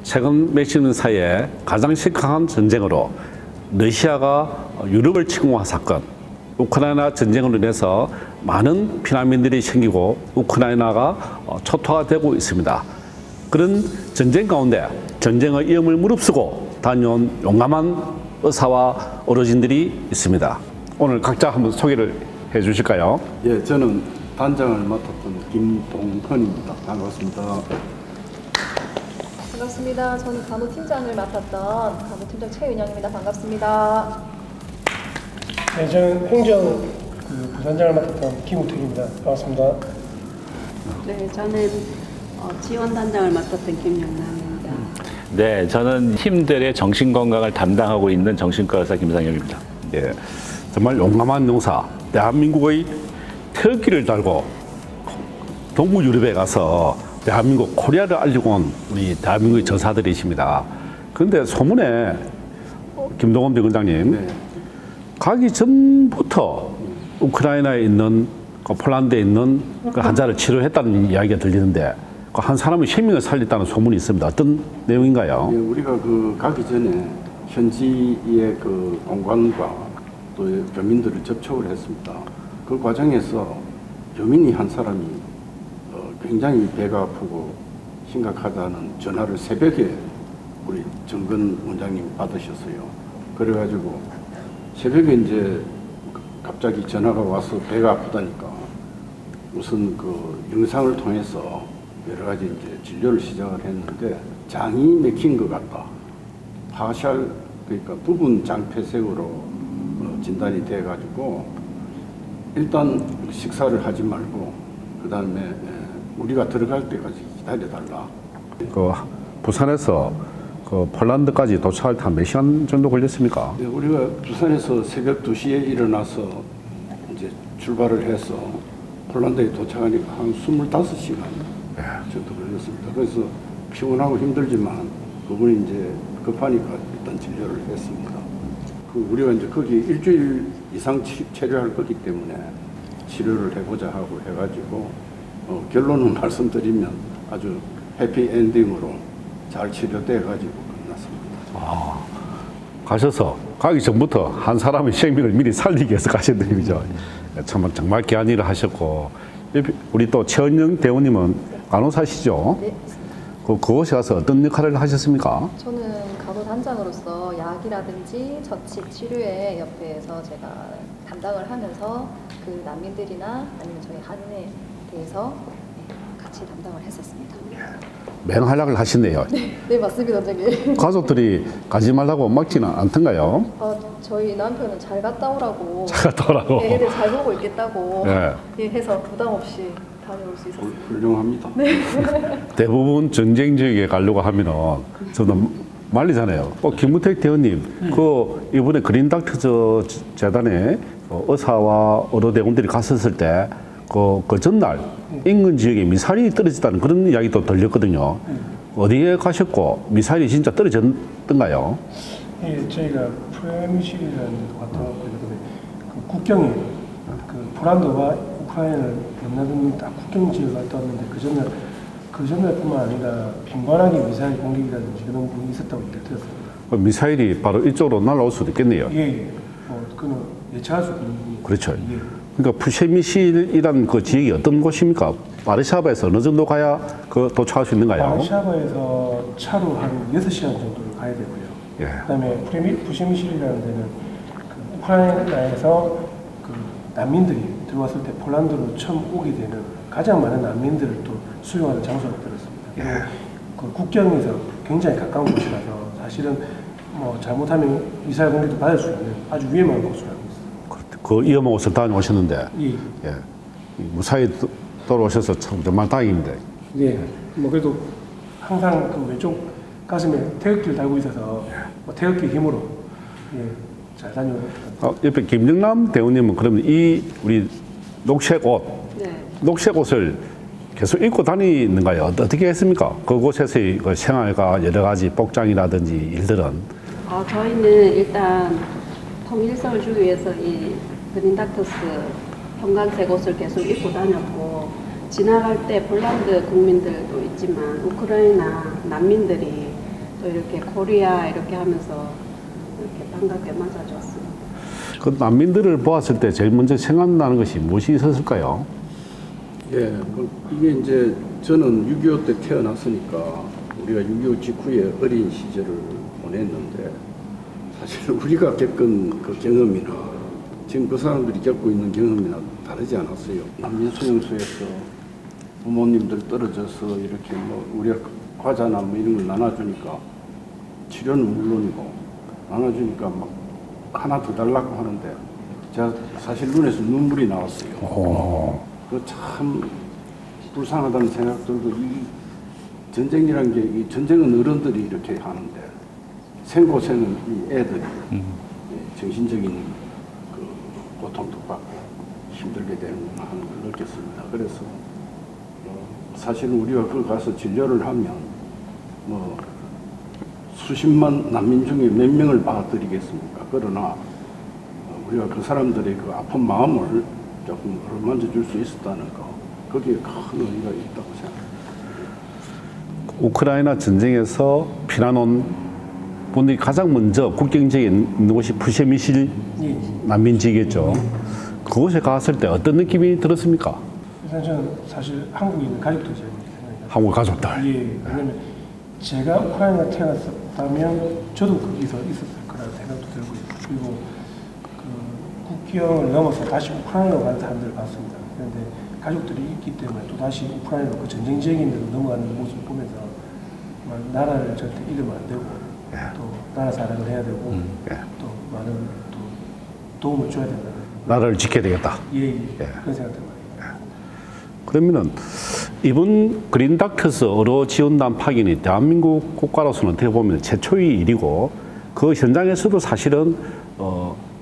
최근 몇십 년 사이에 가장 심각한 전쟁으로 러시아가 유럽을 침공한 사건, 우크라이나 전쟁으로 인해서 많은 피난민들이 생기고 우크라이나가 초토화 되고 있습니다. 그런 전쟁 가운데 전쟁의 위험을 무릅쓰고 다녀온 용감한 의사와 어르신들이 있습니다. 오늘 각자 한번 소개를 해 주실까요? 예, 저는 단장을 맡았던 김동헌입니다. 반갑습니다. 반갑습니다. 저는 간호팀장을 맡았던 간호팀장 최윤영입니다. 반갑습니다. 네, 저는 행정 부단장을 맡았던 김우택입니다. 반갑습니다. 네, 저는 지원단장을 맡았던 김영남입니다. 네, 저는 팀들의 정신건강을 담당하고 있는 정신과 의사 김상엽입니다. 예, 정말 용감한 용사, 대한민국의 태극기를 달고 동부 유럽에 가서 대한민국 코리아를 알리고 온 우리 대한민국의 전사들이십니다. 그런데 소문에 김동헌 병원장님, 네. 가기 전부터 우크라이나에 있는 폴란드에 있는 그 환자를 치료했다는 이야기가 들리는데 그 한 사람의 생명을 살렸다는 소문이 있습니다. 어떤 내용인가요? 예, 우리가 가기 전에 현지의 공관과 또 교민들을 접촉을 했습니다. 그 과정에서 교민이 한 사람이 굉장히 배가 아프고 심각하다는 전화를 새벽에 우리 정근 원장님 받으셨어요. 그래가지고 새벽에 이제 갑자기 전화가 와서 배가 아프다니까 우선 영상을 통해서 여러 가지 이제 진료를 시작을 했는데 장이 맥힌 것 같다. 파셜, 그러니까 부분 장폐색으로 진단이 돼가지고 일단 식사를 하지 말고 그 다음에 우리가 들어갈 때까지 기다려달라. 부산에서 폴란드까지 도착할 때 한 몇 시간 정도 걸렸습니까? 네, 우리가 부산에서 새벽 2시에 일어나서 이제 출발을 해서 폴란드에 도착하니까 한 25시간 정도 걸렸습니다. 그래서 피곤하고 힘들지만 그분이 이제 급하니까 일단 진료를 했습니다. 우리가 이제 거기 일주일 이상 체류할 거기 때문에 치료를 해보자 하고 해가지고 결론을 말씀드리면 아주 해피엔딩으로 잘 치료돼 가지고 끝났습니다. 가셔서 가기 전부터 한 사람의 생명을 미리 살리기 위해서 가셨던 얘기죠. 정말 귀한 일을 하셨고, 우리 또 최은영 대원님은 간호사시죠? 네. 그곳에 가서 어떤 역할을 하셨습니까? 저는 간호단장으로서 약이라든지 처치 치료에 옆에서 제가 담당을 하면서 그 난민들이나 아니면 저희 한인에 대해서 같이 담당을 했었습니다. 맹활약을 하시네요. 네, 맞습니다, 원장님. 가족들이 가지 말라고 막지는 않던가요? 저희 남편은 잘 갔다 오라고. 잘 갔다 오라고. 네, 애들 잘 보고 있겠다고. 네. 해서 부담 없이 다녀올 수 있었어요. 훌륭합니다. 네. 대부분 전쟁 지역에 가려고 하면은 저는 말리잖아요. 김우택 대원님, 이번에 그린닥터 재단에 의사와 의료 대원들이 갔었을 때 그 전날 인근 지역에 미사일이 떨어졌다는 그런 이야기도 들렸거든요. 어디에 가셨고 미사일이 진짜 떨어졌던가요? 예, 저희가 프레미실이라는 데도 갔다 왔고 국경에 폴란드와 우크라이나를 연나는 딱 국경 지역을 갔다 왔는데 그 전날뿐만 아니라 빈번하게 미사일 공격이라든지 그런 게 있었다고 들었습니다. 미사일이 바로 이쪽으로 날아올 수도 있겠네요. 예. 그는 예측할 수 있는. 그렇죠. 예. 그러니까 푸셰미실이란 그 지역이 어떤 곳입니까? 바르샤바에서 어느 정도 가야 도착할 수 있는가요? 바르샤바에서 차로 한 6시간 정도를 가야 되고요. 예. 그다음에 푸셰미실이라는 데는 우크라이나에서 난민들이 들어왔을 때 폴란드로 처음 오게 되는 가장 많은 난민들을 또 수용하는 장소라고 들었습니다. 예. 그 국경에서 굉장히 가까운 곳이라서 사실은 잘못하면 미사일 공격도 받을 수 있는 아주 위험한 곳으로 알고 있습니다. 그 위험한 곳을 다녀오셨는데, 예. 무사히 돌아오셔서 참 정말 다행입니다. 예. 그래도 항상 왼쪽 가슴에 태극기를 달고 있어서 태극기 힘으로 잘 다녀오고. 옆에 김정남 대원님은 그러면 우리 녹색 옷, 녹색 옷을 계속 입고 다니는가요? 어떻게 했습니까? 그곳에서의 생활과 여러 가지 복장이라든지 일들은? 저희는 일단 통일성을 주기 위해서 이 그린닥터스 형광색 옷을 계속 입고 다녔고 지나갈 때 폴란드 국민들도 있지만 우크라이나 난민들이 또 이렇게 코리아 이렇게 하면서 이렇게 반갑게 맞아줬습니다. 그 난민들을 보았을 때 제일 먼저 생각나는 것이 무엇이 있었을까요? 예, 이게 이제 저는 6.25 때 태어났으니까 우리가 6.25 직후에 어린 시절을 보냈는데 사실 우리가 겪은 그 경험이나 지금 그 사람들이 겪고 있는 경험이나 다르지 않았어요. 난민수용소에서 부모님들 떨어져서 이렇게 뭐 우리가 과자나 뭐 이런 걸 나눠주니까 치료는 물론이고 나눠주니까 막 하나 더 달라고 하는데 제가 사실 눈에서 눈물이 나왔어요. 그 참 불쌍하다는 생각 들고 이 전쟁이란 게 이 전쟁은 어른들이 이렇게 하는데 생고생은 이 애들이 정신적인 그 고통도 받고 힘들게 되는구나 하는 걸 느꼈습니다. 그래서 사실은 우리가 거기 가서 진료를 하면 뭐 수십만 난민 중에 몇 명을 받아들이겠습니까? 그러나 우리가 그 사람들의 그 아픈 마음을 조금 어루만져 줄 수 있었다는 거, 거기에 큰 의미가 있다고 생각합니다. 우크라이나 전쟁에서 피난 온 분들이 가장 먼저 국경지에 있는 곳이 푸셰미실 난민지겠죠. 그곳에 갔을 때 어떤 느낌이 들었습니까? 일단 저는 사실 한국에 있는 가족들 제가 생각해요. 한국 가족들. 예, 왜냐면 제가 우크라이나 태어났었다면 저도 거기서 있었을 거라는 생각도 들고요. 그리고 그 국경을 넘어서 다시 우크라이나로 가는 사람들을 봤습니다. 그런데 가족들이 있기 때문에 또 다시 우크라이나로 그 전쟁 지역인 데로 넘어가는 모습을 보면서 나라를 절대 잃으면 안 되고 또 나라 사랑을 해야 되고 또 많은 또 도움을 줘야 된다. 나라를 지켜야 되겠다. 예. 그런 생각 들어요. 그러면은 이번 그린다크스 의료 지원단 파견이 대한민국 국가로서는 어떻게 보면 최초의 일이고 그 현장에서도 사실은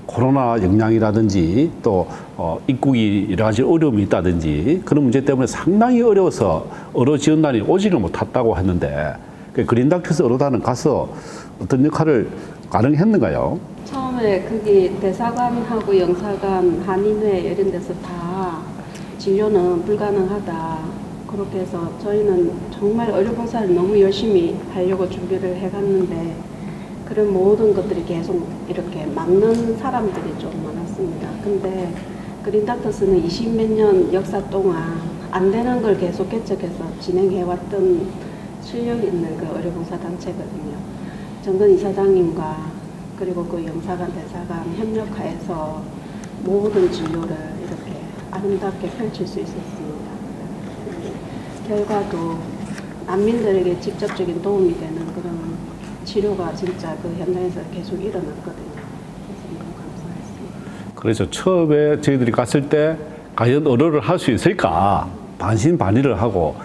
코로나 영향이라든지 또 입국이 여러 가지 어려움이 있다든지 그런 문제 때문에 상당히 어려워서 의료 지원단이 오지를 못했다고 했는데 그 그린다크스 의료단은 가서 어떤 역할을 가능했는가요? 처음에 거기 대사관하고 영사관, 한인회 이런 데서 다 진료는 불가능하다. 그렇게 해서 저희는 정말 의료봉사를 너무 열심히 하려고 준비를 해갔는데 그런 모든 것들이 계속 이렇게 막는 사람들이 좀 많았습니다. 근데 그린닥터스는 20몇 년 역사 동안 안 되는 걸 계속 개척해서 진행해왔던 실력 있는 그 의료봉사 단체거든요. 정근 이사장님과 그리고 그 영사관, 대사관 협력하여서 모든 진료를 이렇게 아름답게 펼칠 수 있었습니다. 결과도 난민들에게 직접적인 도움이 되는 그런 치료가 진짜 그 현장에서 계속 일어났거든요. 그래서 너무 감사했습니다. 그래서 처음에 저희들이 갔을 때 과연 의료를 할 수 있을까 반신반의를 하고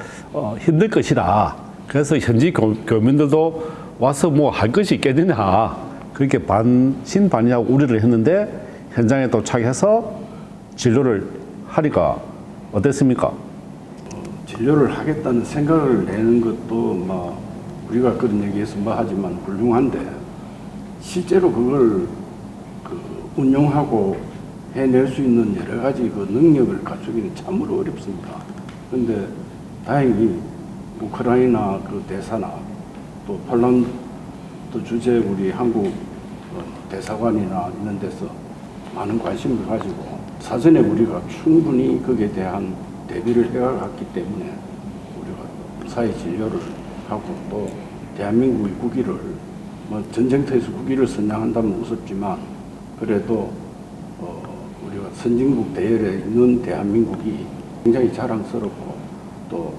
힘들 것이다. 그래서 현지 교민들도 와서 뭐 할 것이 있겠느냐 그렇게 반신반의하고 우려를 했는데 현장에 도착해서 진료를 하니까 어땠습니까? 진료를 하겠다는 생각을 내는 것도 뭐 우리가 그런 얘기해서 뭐 하지만 훌륭한데 실제로 그걸 그 운용하고 해낼 수 있는 여러 가지 그 능력을 갖추기는 참으로 어렵습니다. 그런데 다행히 우크라이나 그 대사나 또 폴란드 주재 우리 한국 대사관이나 이런 데서 많은 관심을 가지고 사전에 우리가 충분히 거기에 대한 대비를 해갔기 때문에 우리가 사회 진료를 하고 또 대한민국의 국위를 뭐 전쟁터에서 국위를 선양한다면 우습지만 그래도 우리가 선진국 대열에 있는 대한민국이 굉장히 자랑스럽고 또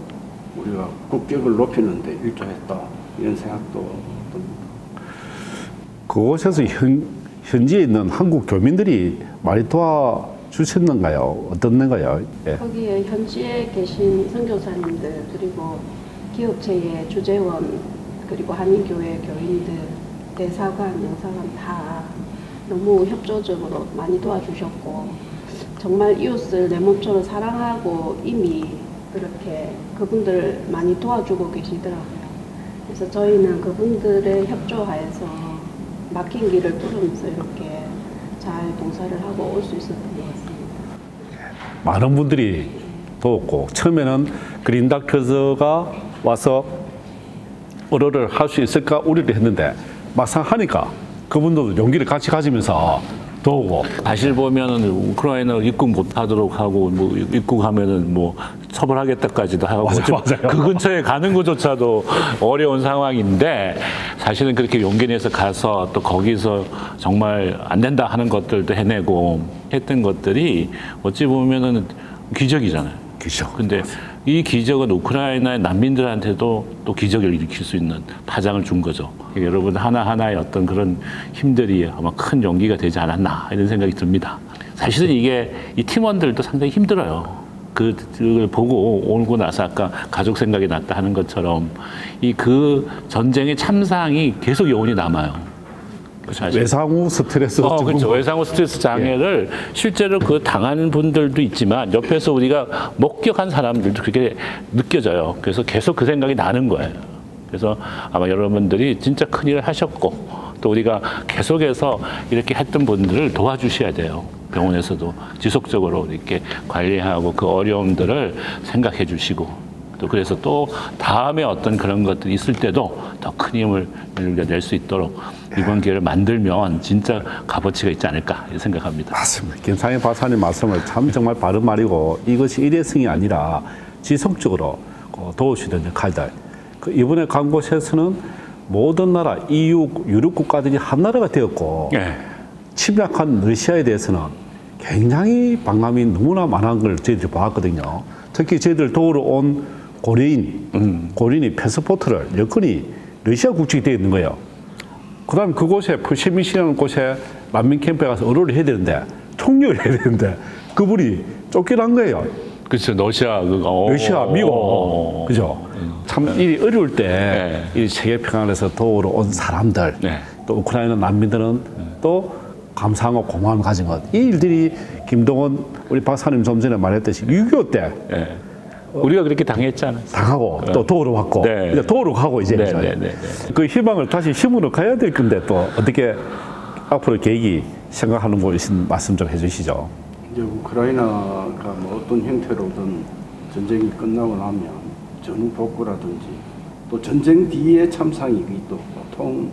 우리가 국격을 높이는 데 일조했다 이런 생각도 듭니다. 그곳에서 현지에 있는 한국 교민들이 많이 도와주셨는가요? 어떻는가요? 예. 거기에 현지에 계신 선교사님들 그리고 기업체의 주재원 그리고 한인교회 교인들 대사관, 영사관 다 너무 협조적으로 많이 도와주셨고 정말 이웃을 내 몸처럼 사랑하고 이미 그렇게 그분들 많이 도와주고 계시더라고요. 그래서 저희는 그분들의 협조하에서 막힌 길을 뚫으면서 이렇게 잘 봉사를 하고 올 수 있었던 것 같습니다. 많은 분들이 도왔고 처음에는 그린다크스가 와서 어로를 할 수 있을까 우려를 했는데 막상 하니까 그분도 용기를 같이 가지면서 도우고. 사실 보면은 우크라이나 입국 못하도록 하고 뭐 입국하면은 뭐 처벌하겠다까지도 하고 맞아요, 지금 맞아요. 그 근처에 가는 것조차도 어려운 상황인데 사실은 그렇게 용기 내서 가서 또 거기서 정말 안 된다 하는 것들도 해내고 했던 것들이 어찌 보면은 기적이잖아요. 기적. 근데 이 기적은 우크라이나의 난민들한테도 또 기적을 일으킬 수 있는 파장을 준 거죠. 여러분 하나하나의 어떤 그런 힘들이 아마 큰 용기가 되지 않았나 이런 생각이 듭니다. 사실은 이게 이 팀원들도 상당히 힘들어요. 그걸 보고 오고 나서 아까 가족 생각이 났다 하는 것처럼 그 전쟁의 참상이 계속 여운이 남아요. 사실. 외상후 스트레스. 그렇죠. 외상후 스트레스 장애를 실제로 그 당하는 분들도 있지만 옆에서 우리가 목격한 사람들도 그렇게 느껴져요. 그래서 계속 그 생각이 나는 거예요. 그래서 아마 여러분들이 진짜 큰일을 하셨고 또 우리가 계속해서 이렇게 했던 분들을 도와주셔야 돼요. 병원에서도 지속적으로 이렇게 관리하고 그 어려움들을 생각해 주시고 또 그래서 또 다음에 어떤 그런 것들이 있을 때도 더 큰 힘을 낼 수 있도록 이번 기회를 만들면 진짜 값어치가 있지 않을까 생각합니다. 맞습니다. 김상현 박사님 말씀을 참 정말 바른 말이고 이것이 일회성이 아니라 지속적으로 도우시는 역할이다. 이번에 간 곳에서는 모든 나라, EU, 유럽 국가들이 한 나라가 되었고 침략한 러시아에 대해서는 굉장히 반감이 너무나 많은 걸 저희들이 봤거든요. 특히 저희들 도우러 온 고려인이 패스포트를 여건이 러시아 국적이 되어 있는 거예요. 그 다음에 그곳에 프시미시라는 곳에 난민 캠프에 가서 의료를 해야 되는데 총리를 해야 되는데 그분이 쫓겨난 거예요. 그렇죠. 러시아, 미국. 그죠. 참 일이 어려울 때 이 세계 평화에서 도우러 온 사람들, 또 우크라이나 난민들은 또 감사하고 고마움을 가진 것. 이 일들이 김동원 우리 박사님 좀 전에 말했듯이 6.25 때 우리가 그렇게 당했잖아요. 당하고 또 도우러 왔고 이제 도우러 가고 이제 그 희망을 다시 힘으로 가야 될 건데 또 어떻게 앞으로 계획이 생각하는 거 있으면 말씀 좀 해주시죠. 이제 우크라이나가 뭐 어떤 형태로든 전쟁이 끝나고 나면 전후 복구라든지 또 전쟁 뒤의 참상이 또 보통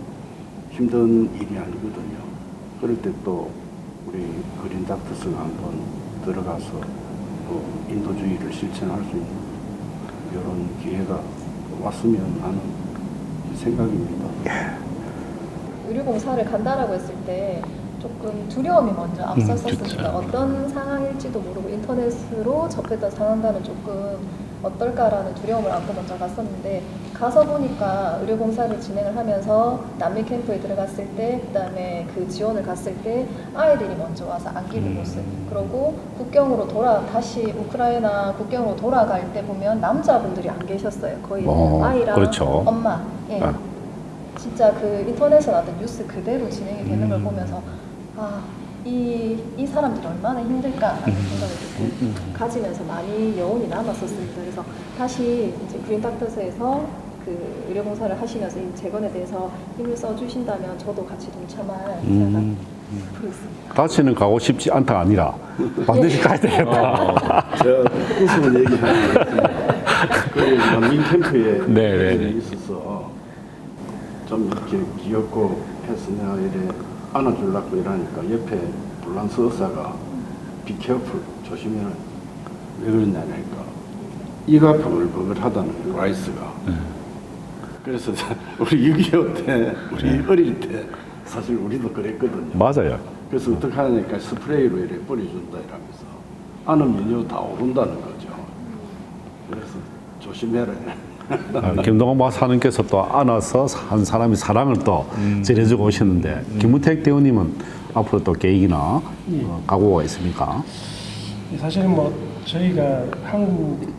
힘든 일이 아니거든요. 그럴 때 또 우리 그린 닥터스가 한번 들어가서 인도주의를 실천할 수 있는 이런 기회가 왔으면 하는 생각입니다. 의료봉사를 간다라고 했을 때 조금 두려움이 먼저 앞섰었으니까 어떤 상황일지도 모르고 인터넷으로 접했던 상황과는 조금 어떨까라는 두려움을 안고 먼저 갔었는데 가서 보니까 의료봉사를 진행을 하면서 난민 캠프에 들어갔을 때 그다음에 그 지원을 갔을 때 아이들이 먼저 와서 안기는 모습 그리고 국경으로 다시 우크라이나 국경으로 돌아갈 때 보면 남자분들이 안 계셨어요. 거의 아이랑 그렇죠. 엄마 진짜 그 인터넷에 나왔던 뉴스 그대로 진행이 되는 걸 보면서 이 사람들이 얼마나 힘들까라는 생각을 가지면서 많이 여운이 남았었습니다. 그래서 다시 이제 그린 닥터스에서 그 의료봉사를 하시면서 이 재건에 대해서 힘을 써주신다면 저도 같이 동참할 생각을 하고 있습니다. 다시는 가고 싶지 않다가 아니라 반드시 가야 되겠다. 제가 웃으면 얘기하는데 그 난민 캠프에 있어서 좀 이렇게 귀엽고 해서 내가 이래 안아주려고 이러니까 옆에 앰뷸런스 의사가 be careful, 조심해라. 왜 그러냐니까 이가 버글버글하다는 거예요, 라이스가. 그래서 우리 6.25 때, 우리 어릴 때 사실 우리도 그랬거든요. 맞아요. 그래서 어떻게 하냐니까 스프레이로 이렇게 뿌려준다 이러면서 안으면 연료 다 오른다는 거죠. 그래서 조심해라. 김동원 박사님께서 또 안아서 한 사람의 사랑을 또 전해주고 오셨는데 김문택 대원님은 앞으로 또 계획이나 각오가 있습니까? 사실은 뭐 저희가 한국인들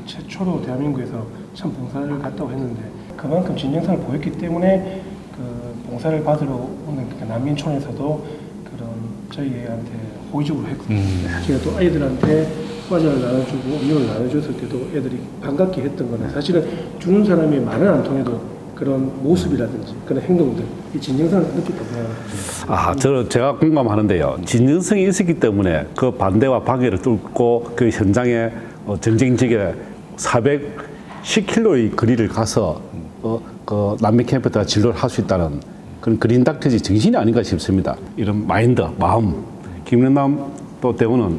최초로 대한민국에서 참 봉사를 갔다고 했는데 그만큼 진정성을 보였기 때문에 그 봉사를 받으러 오는 그 난민촌에서도 그런 저희한테 호의적으로 했거든요. 제가 또 아이들한테 과자를 나눠주고 음료를 나눠줬을 때도 애들이 반갑게 했던 거는 사실은 주는 사람이 말은 안 통해도 그런 모습이라든지 그런 행동들 이 진정성을 느꼈다고 생각합니다. 제가 공감하는데요. 진정성이 있었기 때문에 그 반대와 방해를 뚫고 그 현장에 전쟁지에 410km의 거리를 가서 그 난민 캠프에다가 진료를 할 수 있다는 그런 그린 닥터지 정신이 아닌가 싶습니다. 이런 마인드, 마음. 김영남 또 대우는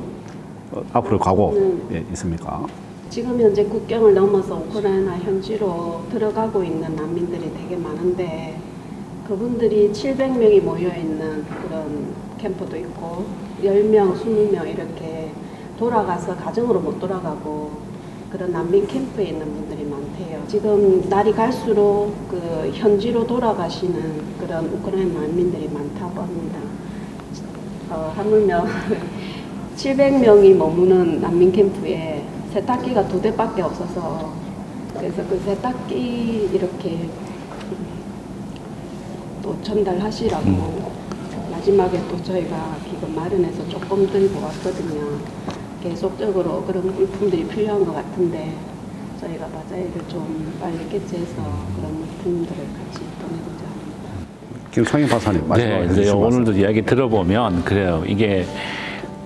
앞으로 가고 있습니까? 지금 현재 국경을 넘어서 우크라이나 현지로 들어가고 있는 난민들이 되게 많은데 그분들이 700명이 모여있는 그런 캠프도 있고 10명, 20명 이렇게 돌아가서 가정으로 못 돌아가고 그런 난민 캠프에 있는 분들이 많대요. 지금 날이 갈수록 그 현지로 돌아가시는 그런 우크라이나 난민들이 많다고 합니다. 하물며 700명이 머무는 난민 캠프에 세탁기가 2대밖에 없어서 그래서 그 세탁기 이렇게 또 전달하시라고 마지막에 또 저희가 기금 마련해서 조금 들고 왔거든요. 계속적으로 그런 물품들이 필요한 것 같은데 저희가 바자회를 좀 빨리 개최해서 그런 물품들을 같이 보내고자 합니다. 김창희 박사님 마지막으로 네, 해주신 말씀. 오늘도 이야기 들어보면 그래요. 이게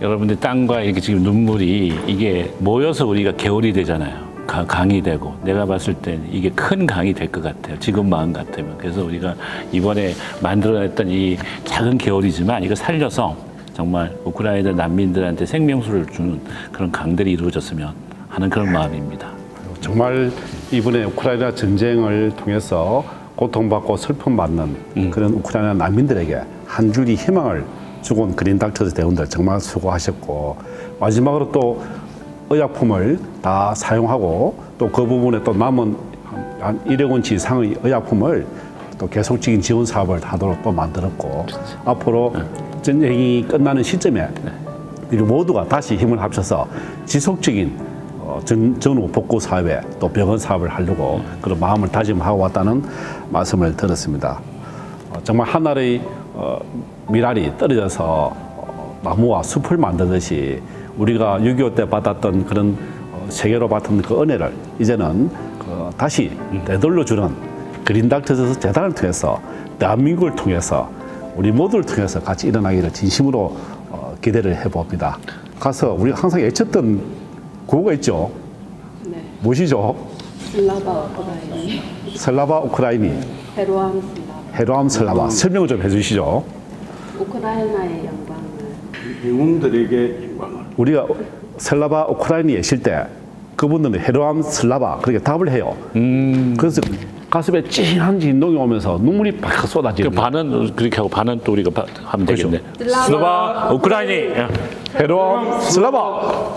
여러분들 땅과 이렇게 지금 눈물이 이게 모여서 우리가 겨울이 되잖아요. 강이 되고 내가 봤을 때 이게 큰 강이 될 것 같아요. 지금 마음 같으면. 그래서 우리가 이번에 만들어냈던 이 작은 겨울이지만 이거 살려서 정말 우크라이나 난민들한테 생명수를 주는 그런 강들이 이루어졌으면 하는 그런 마음입니다. 정말 이번에 우크라이나 전쟁을 통해서 고통받고 슬픔받는 그런 우크라이나 난민들에게 한 줄기 희망을 주고 온 그린 닥터스 대원들 정말 수고하셨고 마지막으로 또 의약품을 다 사용하고 또 그 부분에 또 남은 한 1억 원치 이상의 의약품을 또 계속적인 지원 사업을 하도록 또 만들었고 앞으로 전쟁이 끝나는 시점에 우리 모두가 다시 힘을 합쳐서 지속적인 전후 복구 사업에 또 병원 사업을 하려고 그런 마음을 다짐하고 왔다는 말씀을 들었습니다. 정말 하늘의 미랄이 떨어져서 나무와 숲을 만들듯이 우리가 6.25 때 받았던 그런 세계로 받은 그 은혜를 이제는 다시 되돌려주는 그린 닥터스 재단을 통해서 대한민국을 통해서 우리 모두를 통해서 같이 일어나기를 진심으로 기대를 해봅니다. 가서 우리가 항상 외쳤던 구호가 있죠. 네. 무엇이죠? 슬라바 우크라이니. 슬라바 우크라이니. 헤로암 슬라바. 헤로암 슬라바. 설명을 좀 해주시죠. 우크라이나의 영광을. 영웅들에게 영광을. 우리가 슬라바 우크라이나에 있을 때 그분들은 헤로암 슬라바 그렇게 답을 해요. 그래서 가슴에 찡한 진동이 오면서 눈물이 팍 쏟아지는 그 반은 그렇게 하고 반은 또 우리가 하면 그렇죠. 되겠네. 슬라바 우크라이니. 헤로암 슬라바.